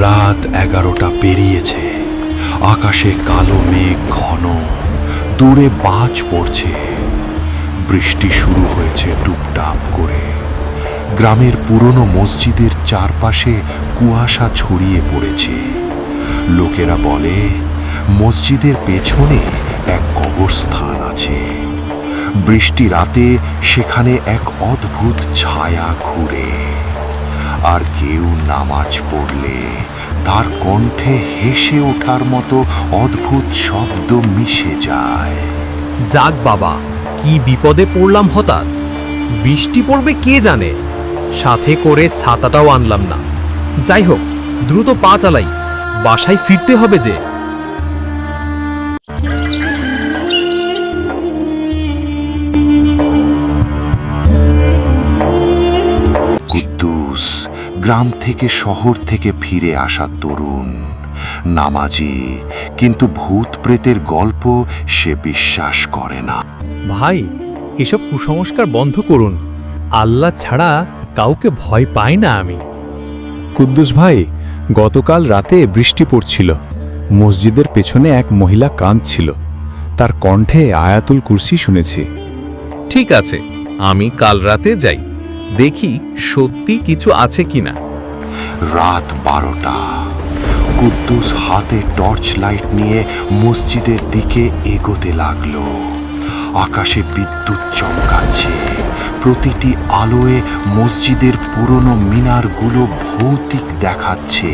রাত 11টা পেরিয়েছে। আকাশে কালো মেঘ ঘন, দূরে বাজ পড়ছে। বৃষ্টি শুরু হয়েছে টুপটাপ করে। গ্রামের পুরনো মসজিদের চারপাশে কুয়াশা ছড়িয়ে পড়েছে। লোকেরা বলে মসজিদের পেছনে এক কবরস্থান আছে। বৃষ্টি রাতে সেখানে এক অদ্ভুত ছায়া ঘুরে, আর কেউ নামাজ পড়লে তার কণ্ঠে হেসে ওঠার মতো অদ্ভুত শব্দ মিশে যায়। যাক বাবা, কি বিপদে পড়লাম হঠাৎ। বৃষ্টি পড়বে কে জানে, সাথে করে ছাতাটাও আনলাম না। যাই হোক, দ্রুত পা চালাই, বাসায় ফিরতে হবে যে। কুদ্দুস গ্রাম থেকে শহর থেকে ফিরে আসা তরুণ, নামাজি, কিন্তু ভূত প্রেতের গল্প সে বিশ্বাস করে না। ভাই, এসব কুসংস্কার বন্ধ করুন। আল্লাহ ছাড়া কাউকে ভয় পাই না আমি। কুদ্দুস ভাই, গতকাল রাতে বৃষ্টি পড়ছিল। মসজিদের পেছনে এক মহিলা কাঁদছিল। তার কণ্ঠে আয়াতুল কুরসি শুনেছি। ঠিক আছে, আমি কাল রাতে যাই, দেখি সত্যি কিছু আছে কিনা। রাত 12টা। কুদ্দুস হাতে টর্চ লাইট নিয়ে মসজিদের দিকে এগোতে লাগলো। আকাশে বিদ্যুৎ চমকাচ্ছে। প্রতিটি আলোয় মসজিদের পুরনো মিনারগুলো ভৌতিক দেখাচ্ছে।